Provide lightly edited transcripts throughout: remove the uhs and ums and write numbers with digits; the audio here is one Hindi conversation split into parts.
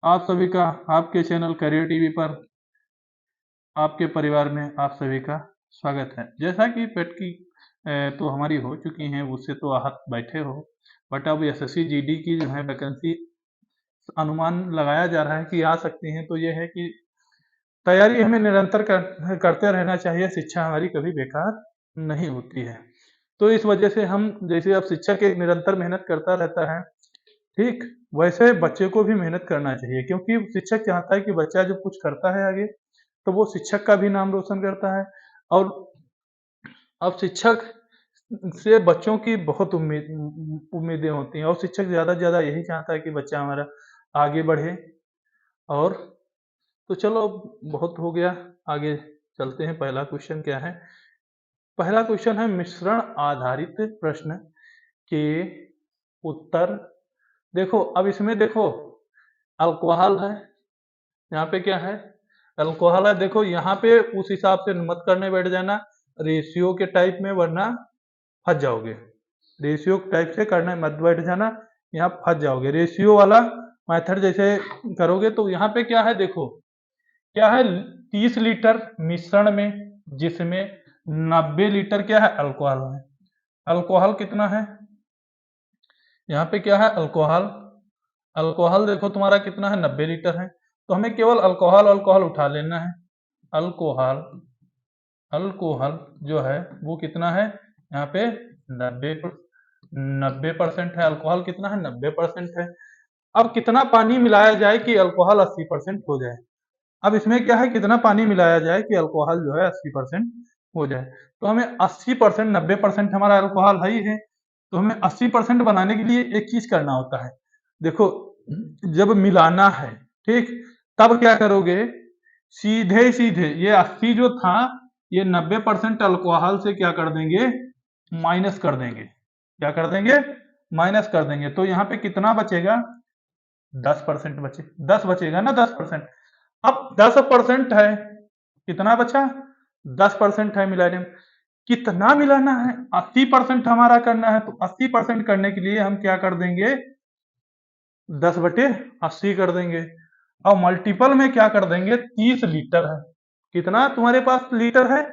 आप सभी का आपके चैनल करियर टीवी पर आपके परिवार में आप सभी का स्वागत है। जैसा कि पेट की तो हमारी हो चुकी हैं, उससे तो आहत बैठे हो, बट अब एसएससी जीडी की जो है वैकेंसी अनुमान लगाया जा रहा है कि आ सकती हैं। तो ये है कि तैयारी हमें निरंतर करते रहना चाहिए। शिक्षा हमारी कभी बेकार नहीं होती है। तो इस वजह से हम जैसे अब शिक्षक एक निरंतर मेहनत करता रहता है, ठीक वैसे बच्चे को भी मेहनत करना चाहिए, क्योंकि शिक्षक चाहता है कि बच्चा जब कुछ करता है आगे तो वो शिक्षक का भी नाम रोशन करता है। और अब शिक्षक से बच्चों की बहुत उम्मीदें होती हैं, और शिक्षक ज़्यादा से ज़्यादा यही चाहता है कि बच्चा हमारा आगे बढ़े। और तो चलो बहुत हो गया, आगे चलते हैं। पहला क्वेश्चन क्या है? पहला क्वेश्चन है मिश्रण आधारित प्रश्न के उत्तर। देखो अब इसमें देखो अल्कोहल है, यहाँ पे क्या है? अल्कोहल है। देखो यहाँ पे उस हिसाब से मत करने बैठ जाना रेशियो के टाइप में, वरना फंस जाओगे। रेशियो टाइप से करने मत बैठ जाना, यहाँ फंस जाओगे। रेशियो वाला मेथड जैसे करोगे तो यहाँ पे क्या है? देखो क्या है, 30 लीटर मिश्रण में, जिसमें 90 लीटर क्या है? अल्कोहल है। अल्कोहल कितना है? यहाँ पे क्या है? अल्कोहल। अल्कोहल देखो तुम्हारा कितना है? 90 लीटर है। तो हमें केवल अल्कोहल अल्कोहल उठा लेना है। अल्कोहल अल्कोहल जो है वो कितना है? यहाँ पे 90% है। अल्कोहल कितना है? 90% है। अब कितना पानी मिलाया जाए कि अल्कोहल 80% हो जाए? अब इसमें क्या है, कितना पानी मिलाया जाए कि अल्कोहल जो है 80% हो जाए? तो हमें 80%, 90% हमारा अल्कोहल है ही है, तो हमें 80% बनाने के लिए एक चीज करना होता है। देखो जब मिलाना है, ठीक, तब क्या करोगे? सीधे सीधे ये 80 जो था, ये 90% अल्कोहल से क्या कर देंगे? माइनस कर देंगे। क्या कर देंगे? माइनस कर देंगे। तो यहाँ पे कितना बचेगा? 10% बचे, 10 बचेगा ना, 10%। अब 10% है, कितना बचा? 10% है मिलाने में। कितना मिलाना है? 80% हमारा करना है, तो 80% करने के लिए हम क्या कर देंगे? 10/80 कर देंगे। और मल्टीपल में क्या कर देंगे? 30 लीटर है। कितना तुम्हारे पास लीटर है?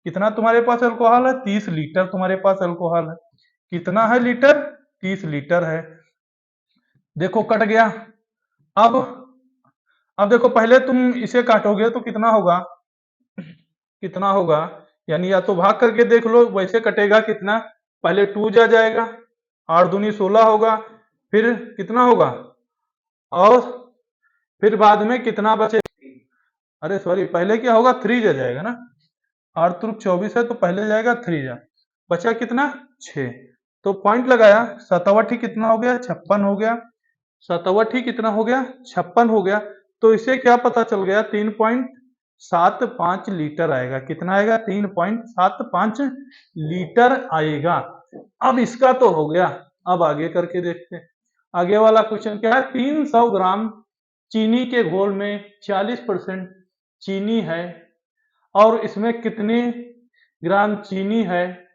कितना तुम्हारे पास अल्कोहल है? 30 लीटर तुम्हारे पास अल्कोहल है। कितना है लीटर? 30 लीटर है। देखो कट गया। अब अब देखो पहले तुम इसे काटोगे तो कितना होगा? कितना होगा? यानी या तो भाग करके देख लो, वैसे कटेगा कितना? पहले 2 जा जाएगा, 8 दूनी 16 होगा, फिर कितना होगा? और फिर बाद में कितना बचे? अरे सॉरी, पहले क्या होगा? 3 जा जाएगा ना। 8 त्रुक 24 है, तो पहले जाएगा 3 जा, बचा कितना? 6। तो पॉइंट लगाया, सतवट ही कितना हो गया? 56 हो गया। सतवट ही कितना हो गया? 56 हो गया। तो इसे क्या पता चल गया? 3.75 लीटर आएगा। कितना आएगा? 3.75 लीटर आएगा। अब इसका तो हो गया। अब आगे करके देखते हैं। आगे वाला क्वेश्चन क्या है? 300 ग्राम चीनी के घोल में 40% चीनी है, और इसमें कितने ग्राम चीनी है?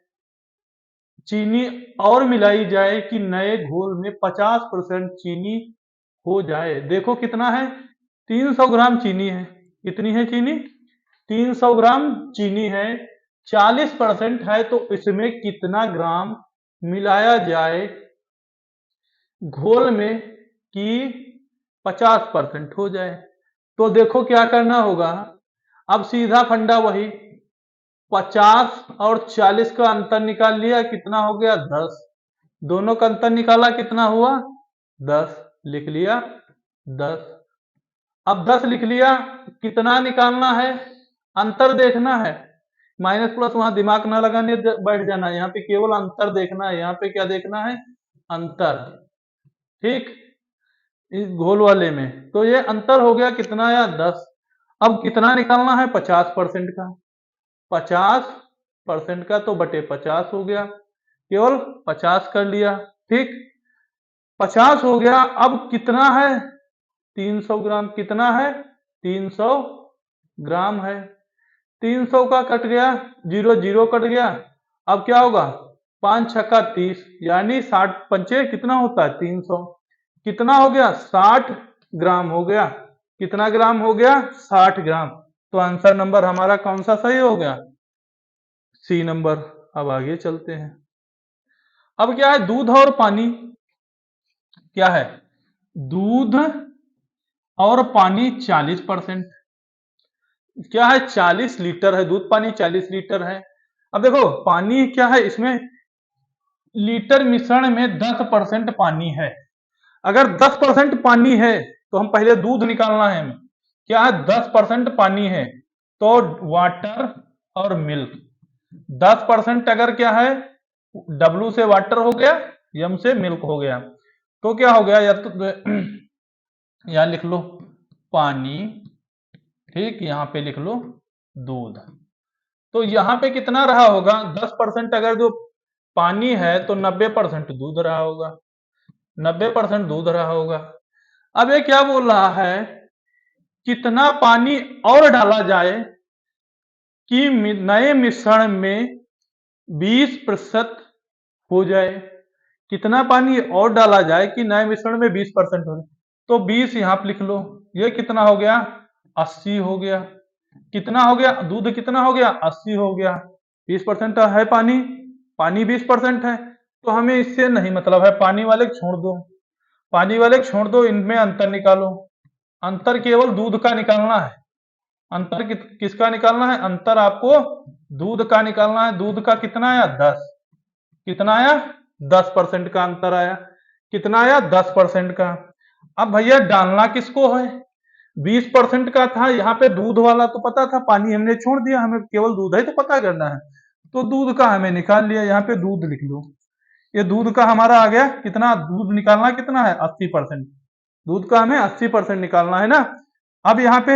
चीनी और मिलाई जाए कि नए घोल में 50% चीनी हो जाए? देखो कितना है? 300 ग्राम चीनी है। कितनी है चीनी? 300 ग्राम चीनी है। 40% है, तो इसमें कितना ग्राम मिलाया जाए घोल में कि 50% हो जाए? तो देखो क्या करना होगा। अब सीधा फंडा वही, 50 और 40 का अंतर निकाल लिया, कितना हो गया? 10। दोनों का अंतर निकाला, कितना हुआ? 10। लिख लिया 10। अब 10 लिख लिया, कितना निकालना है? अंतर देखना है। माइनस प्लस वहां दिमाग ना लगाने बैठ जाना, यहाँ पे केवल अंतर देखना है। यहाँ पे क्या देखना है? अंतर। ठीक, इस घोल वाले में तो ये अंतर हो गया कितना आया? 10। अब कितना निकालना है? 50% का। 50% का तो बटे 50 हो गया, केवल 50 कर लिया। ठीक, 50 हो गया। अब कितना है? 300 ग्राम। कितना है? 300 ग्राम है। 300 का कट गया, 0 0 कट गया। अब क्या होगा? 5 छक्का 30, यानी 60 पंचे कितना होता है? 300। कितना हो गया? 60 ग्राम हो गया। कितना ग्राम हो गया? 60 ग्राम। तो आंसर नंबर हमारा कौन सा सही हो गया? C number. अब आगे चलते हैं। अब क्या है? दूध और पानी। क्या है? दूध और पानी 40%। क्या है? 40 लीटर है दूध, पानी 40 लीटर है। अब देखो पानी क्या है, इसमें लीटर मिश्रण में 10% पानी है। अगर 10% पानी है तो हम पहले दूध निकालना है हमें। क्या है? 10% पानी है तो वाटर और मिल्क। 10% अगर क्या है, W से वाटर हो गया, M से मिल्क हो गया, तो क्या हो गया? या तो यहां लिख लो पानी, ठीक, यहां पे लिख लो दूध। तो यहां पे कितना रहा होगा? 10% अगर जो पानी है तो 90% दूध रहा होगा। 90% दूध रहा होगा। अब ये क्या बोल रहा है? कितना पानी और डाला जाए कि नए मिश्रण में 20% हो जाए। कितना पानी और डाला जाए कि नए मिश्रण में 20% हो जाए? तो 20 यहां पर लिख लो। ये कितना हो गया? 80 हो गया। कितना हो गया? दूध कितना हो गया? 80 हो गया। 20% है पानी, पानी 20% है, तो हमें इससे नहीं मतलब है, पानी वाले को छोड़ दो, पानी वाले को छोड़ दो, इनमें अंतर निकालो। अंतर केवल दूध का निकालना है। अंतर किसका निकालना है? अंतर आपको दूध का निकालना है। दूध का कितना आया? 10। कितना आया? 10% का अंतर आया। कितना आया? 10% का। अब भैया डालना किसको है? 20% का था, यहाँ पे दूध वाला तो पता था, पानी हमने छोड़ दिया, हमें केवल दूध है तो पता करना है, तो दूध का हमें निकाल लिया। यहाँ पे दूध लिख लो। ये दूध का हमारा आ गया कितना? दूध निकालना कितना है? 80%। दूध का हमें 80% निकालना है ना। अब यहाँ पे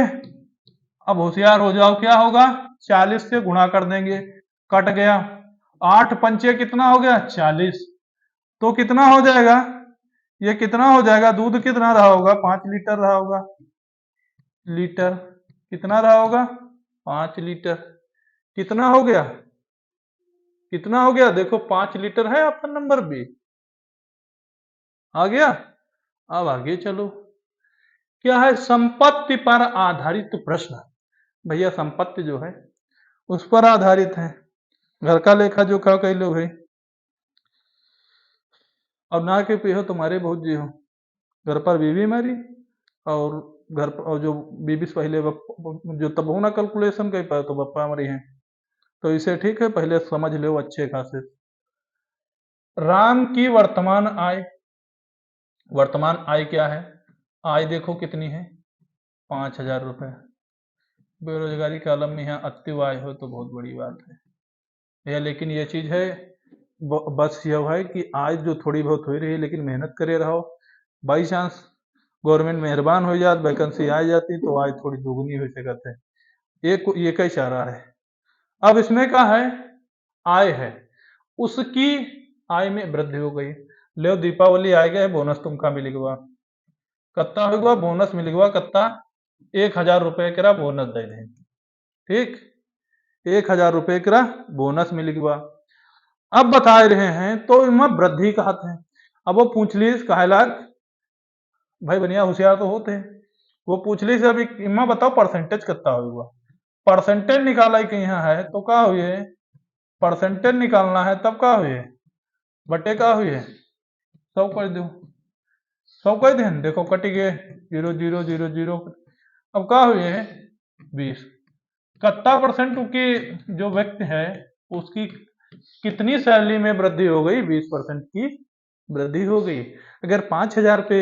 अब होशियार हो जाओ, क्या होगा? 40 से गुणा कर देंगे, कट गया। 8 पंचे कितना हो गया? 40। तो कितना हो जाएगा? ये कितना हो जाएगा? दूध कितना रहा होगा? 5 लीटर रहा होगा। लीटर कितना रहा होगा? 5 लीटर। कितना हो गया? कितना हो गया? देखो 5 लीटर है ऑप्शन नंबर बी। आ गया। अब आगे चलो। क्या है? संपत्ति पर आधारित प्रश्न। भैया संपत्ति जो है उस पर आधारित है। घर का लेखा जोखा कह लो भाई। और ना के पे हो तुम्हारे बहुत जी हो, घर पर बीवी मरी और घर पर और जो बीवी से पहले जो तब होना कैलकुलेशन कर पाए तो बप्पा मरी है, तो इसे ठीक है पहले समझ लो अच्छे खासे। राम की वर्तमान आय। वर्तमान आय क्या है? आय देखो कितनी है? 5,000 रुपए। बेरोजगारी के आलम में यहाँ अति आय हो तो बहुत बड़ी बात है भैया। लेकिन ये चीज है, बस यह है कि आय जो थोड़ी बहुत हो रही है, लेकिन मेहनत करे रहो। बाई चांस गवर्नमेंट मेहरबान हो जाए, वैकेंसी आ जाती तो आय थोड़ी दुगनी हो सकती है। ये का इशारा है। अब इसमें क्या है? आय है, उसकी आय में वृद्धि हो गई। ले दीपावली आ गए, बोनस तुमका मिलेगा। कत्ता होगा बोनस मिलेगा? कत्ता 1,000 रुपए का बोनस दे दें, ठीक, 1,000 रुपए का बोनस मिलेगा। अब बता रहे हैं तो इनमें वृद्धि कहते हैं। अब वो पूछ ली कहलाक भाई, बढ़िया होशियार तो होते हैं। वो पूछ ली से अभी इमा बताओ परसेंटेज कितना होगा। परसेंटेज निकाला कि यहाँ है तो क्या हुए? परसेंटेज निकालना है तब क्या हुए? बटे क्या हुए? 100 कर दो। 100 कर दें, देखो कट गए 0 0 0 0। अब क्या हुए? 20। कितना परसेंट की जो व्यक्ति है उसकी कितनी सैलरी में वृद्धि हो गई? 20% की वृद्धि हो गई। अगर 5,000 पे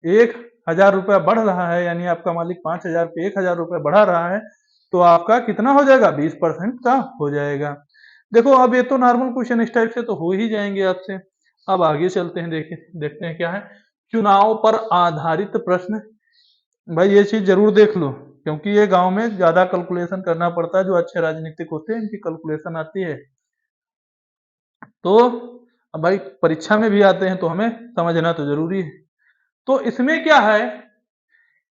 1,000 रुपया बढ़ रहा है, यानी आपका मालिक 5,000 पे 1,000 रुपया बढ़ा रहा है, तो आपका कितना हो जाएगा? 20% का हो जाएगा। देखो अब ये तो नॉर्मल क्वेश्चन इस टाइप से तो हो ही जाएंगे आपसे। अब आगे चलते हैं, देखते हैं क्या है। चुनाव पर आधारित प्रश्न। भाई ये चीज जरूर देख लो, क्योंकि ये गांव में ज्यादा कैलकुलेशन करना पड़ता है। जो अच्छे राजनीतिक होते हैं इनकी कैलकुलेशन आती है, तो अब भाई परीक्षा में भी आते हैं तो हमें समझना तो जरूरी है। तो इसमें क्या है,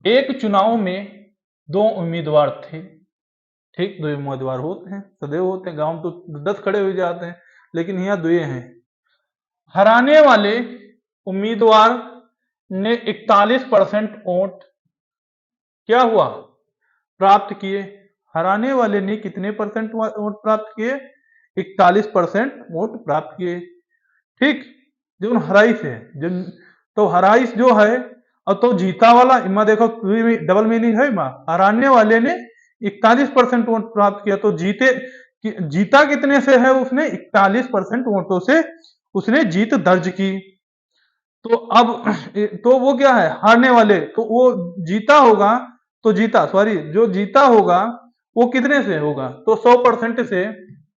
एक चुनाव में 2 उम्मीदवार थे, ठीक, 2 उम्मीदवार होते हैं, सदैव होते हैं। गांव में तो 10 खड़े हो जाते हैं, लेकिन यहाँ 2 हैं। हराने वाले उम्मीदवार ने 41% वोट क्या हुआ प्राप्त किए। हराने वाले ने कितने परसेंट वोट प्राप्त किए? 41% वोट प्राप्त किए। ठीक, जो हराइस है, जो तो हराइस जो है और तो जीता वाला इमा देखो डबल मीनिंग है इमा। हराने वाले ने 41% वोट प्राप्त किया, तो जीता कितने से है? उसने 41% वोटों से उसने जीत दर्ज की। तो अब तो वो क्या है? हारने वाले, तो वो जीता होगा, तो जीता सॉरी जो जीता होगा वो कितने से होगा? तो 100% से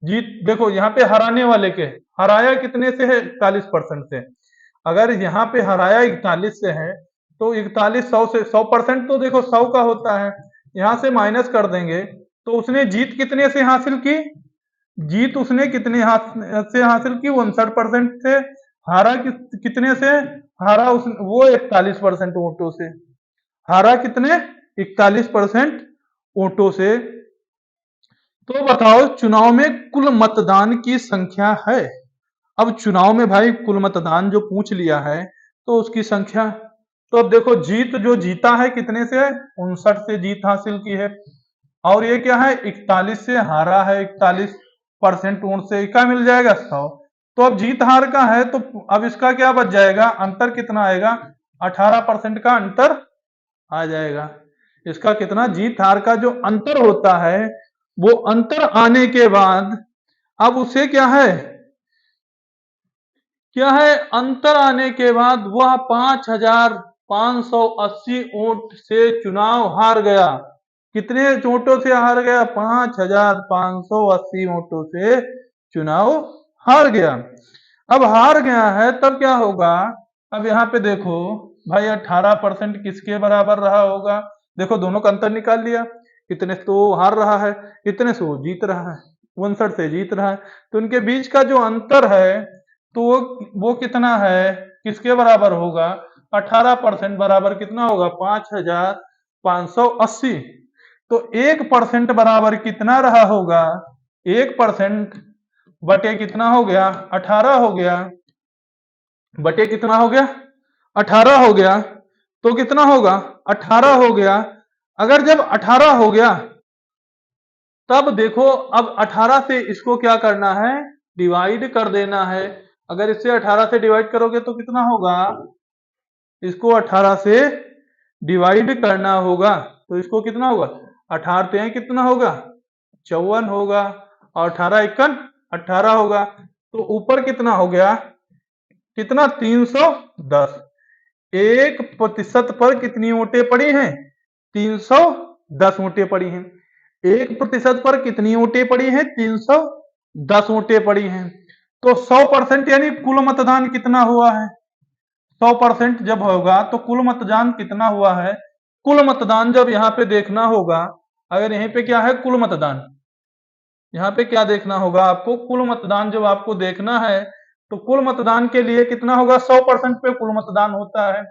जीत। देखो यहाँ पे हराने वाले के हराया कितने से है? 41% से। अगर यहाँ पे हराया 41 से है तो 41 100 से 100% तो देखो 100 का होता है, यहाँ से माइनस कर देंगे तो उसने जीत कितने से हासिल की? जीत उसने कितने से हासिल की? 59% से। हारा कितने से? हारा वो 41% वोटों से। हारा कितने? 41% वोटों से। तो बताओ चुनाव में कुल मतदान की संख्या है। अब चुनाव में भाई कुल मतदान जो पूछ लिया है तो उसकी संख्या, तो अब देखो जीत जो जीता है कितने से? 59 से जीत हासिल की है। और ये क्या है? 41 से हारा है, 41% वोट से क्या मिल जाएगा? 100। तो अब जीत हार का है तो अब इसका क्या बच जाएगा? अंतर कितना आएगा? 18% का अंतर आ जाएगा। इसका कितना? जीत हार का जो अंतर होता है वो अंतर आने के बाद अब उसे क्या है? क्या है? अंतर आने के बाद वह 5,580 वोट से चुनाव हार गया। कितने वोटों से हार गया? 5,580 वोटों से चुनाव हार गया। अब हार गया है तब क्या होगा? अब यहाँ पे देखो भाई 18% किसके बराबर रहा होगा? देखो दोनों का अंतर निकाल लिया, कितने से तो हार रहा है, कितने से वो जीत रहा है, 59 से जीत रहा है। तो उनके बीच का जो अंतर है तो वो कितना है? किसके बराबर होगा? 18% बराबर कितना होगा? 5,580। तो 1% बराबर कितना रहा होगा? 1% बटे कितना हो गया? 18 हो गया। बटे कितना हो गया? 18 हो गया। तो कितना होगा? 18 हो गया। अगर जब 18 हो गया तब देखो अब 18 से इसको क्या करना है? डिवाइड कर देना है। अगर इससे 18 से डिवाइड करोगे तो कितना होगा? इसको 18 से डिवाइड करना होगा तो इसको कितना होगा? 18 पे कितना होगा? 54 होगा और 18 एकन 18 होगा। तो ऊपर कितना हो गया? कितना? 310। 1% पर कितनी वोटें पड़ी हैं? 310 वोटें पड़ी हैं। 1% पर कितनी वोटें पड़ी हैं? 310 वोटें पड़ी हैं। तो 100% यानी कुल मतदान कितना हुआ है? 100% जब होगा तो कुल मतदान कितना हुआ है? कुल मतदान जब यहाँ पे देखना होगा, अगर यहीं पे क्या है? कुल मतदान, यहाँ पे क्या देखना होगा आपको? कुल मतदान जब आपको देखना है तो कुल मतदान के लिए कितना होगा? 100% पे कुल मतदान होता है।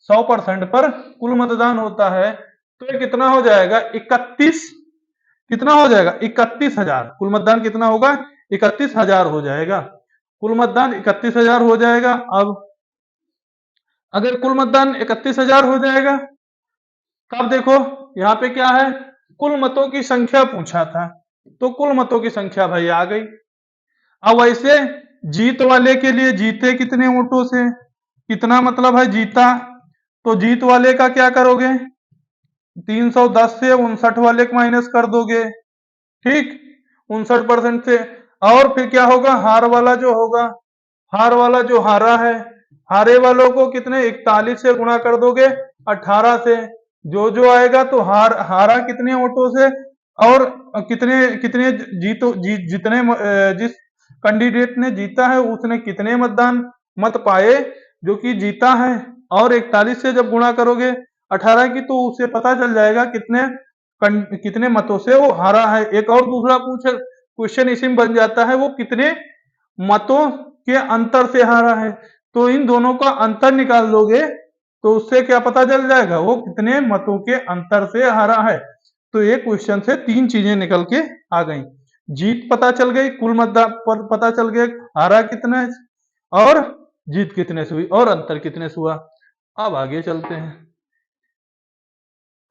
100% पर कुल मतदान होता है तो ये कितना हो जाएगा? 31। कितना हो जाएगा? 31,000। कुल मतदान कितना होगा? 31,000 हो जाएगा। कुल मतदान 31,000 हो जाएगा। अब अगर कुल मतदान 31,000 हो जाएगा तब देखो यहाँ पे क्या है? कुल मतों की संख्या पूछा था तो कुल मतों की संख्या भाई आ गई। अब वैसे जीत वाले के लिए जीते कितने वोटों से? कितना मतलब है जीता? तो जीत वाले का क्या करोगे? 310 से 59 वाले को माइनस कर दोगे। ठीक, 59% से। और फिर क्या होगा? हार वाला जो होगा, हार वाला जो हारा है, हारे वालों को कितने? 41 से गुणा कर दोगे 18 से। जो जो आएगा तो हारा कितने वोटों से और कितने कितने जितने जिस कैंडिडेट ने जीता है उसने कितने मतदान मत पाए जो कि जीता है, और 41 से जब गुणा करोगे 18 की तो उसे पता चल जाएगा कितने मतों से वो हारा है। एक और दूसरा क्वेश्चन इसी में बन जाता है, वो कितने मतों के अंतर से हारा है। तो इन दोनों का अंतर निकाल लोगे तो उससे क्या पता चल जाएगा? वो कितने मतों के अंतर से हारा है। तो एक क्वेश्चन से 3 चीजें निकल के आ गई। जीत पता चल गई, कुल मतदान पर पता चल गया हारा कितना है और जीत कितने से हुई और अंतर कितने से हुआ। अब आगे चलते हैं।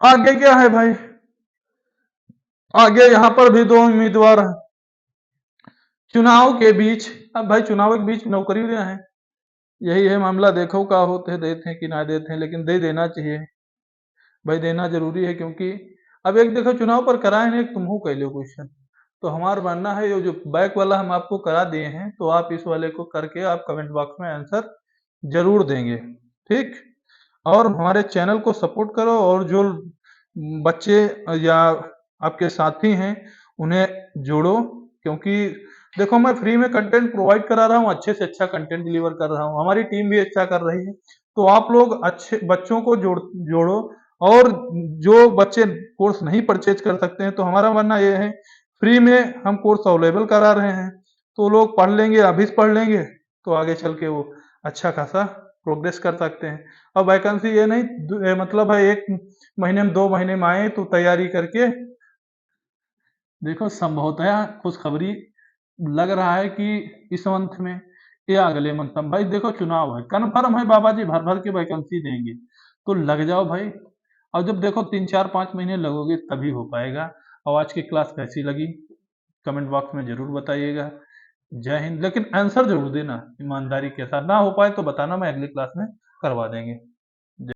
आगे क्या है भाई, आगे यहाँ पर भी दो उम्मीदवार हैं चुनाव के बीच। अब भाई चुनाव के बीच नौकरियां हैं, यही है मामला। देखो का होते देते हैं कि ना देते हैं, लेकिन दे देना चाहिए भाई, देना जरूरी है। क्योंकि अब एक देखो चुनाव पर कराए हैं, एक तुम हो कह लो क्वेश्चन, तो हमारा मानना है ये जो बैक वाला हम आपको करा दिए हैं, तो आप इस वाले को करके आप कमेंट बॉक्स में आंसर जरूर देंगे, ठीक। और हमारे चैनल को सपोर्ट करो, और जो बच्चे या आपके साथी हैं उन्हें जोड़ो। क्योंकि देखो मैं फ्री में कंटेंट प्रोवाइड करा रहा हूँ, अच्छे से अच्छा कंटेंट डिलीवर कर रहा हूँ, हमारी टीम भी अच्छा कर रही है। तो आप लोग अच्छे बच्चों को जोड़ो। और जो बच्चे कोर्स नहीं परचेज कर सकते हैं, तो हमारा मानना ये है फ्री में हम कोर्स अवेलेबल करा रहे हैं, तो लोग पढ़ लेंगे, अभी से पढ़ लेंगे तो आगे चल के वो अच्छा खासा प्रोग्रेस कर सकते हैं। और वैकेंसी ये नहीं मतलब है 1 महीने में 2 महीने में आए तो तैयारी करके देखो, संभवतः खुशखबरी लग रहा है कि इस मंथ में या अगले मंथ में। भाई देखो चुनाव है, कन्फर्म है बाबा जी भर भर के वैकेंसी देंगे, तो लग जाओ भाई। और जब देखो 3 4 5 महीने लगोगे तभी हो पाएगा। और आज की क्लास कैसी लगी कमेंट बॉक्स में जरूर बताइएगा। जय हिंद। लेकिन आंसर जरूर देना ईमानदारी के साथ, ना हो पाए तो बताना, मैं अगली क्लास में करवा देंगे।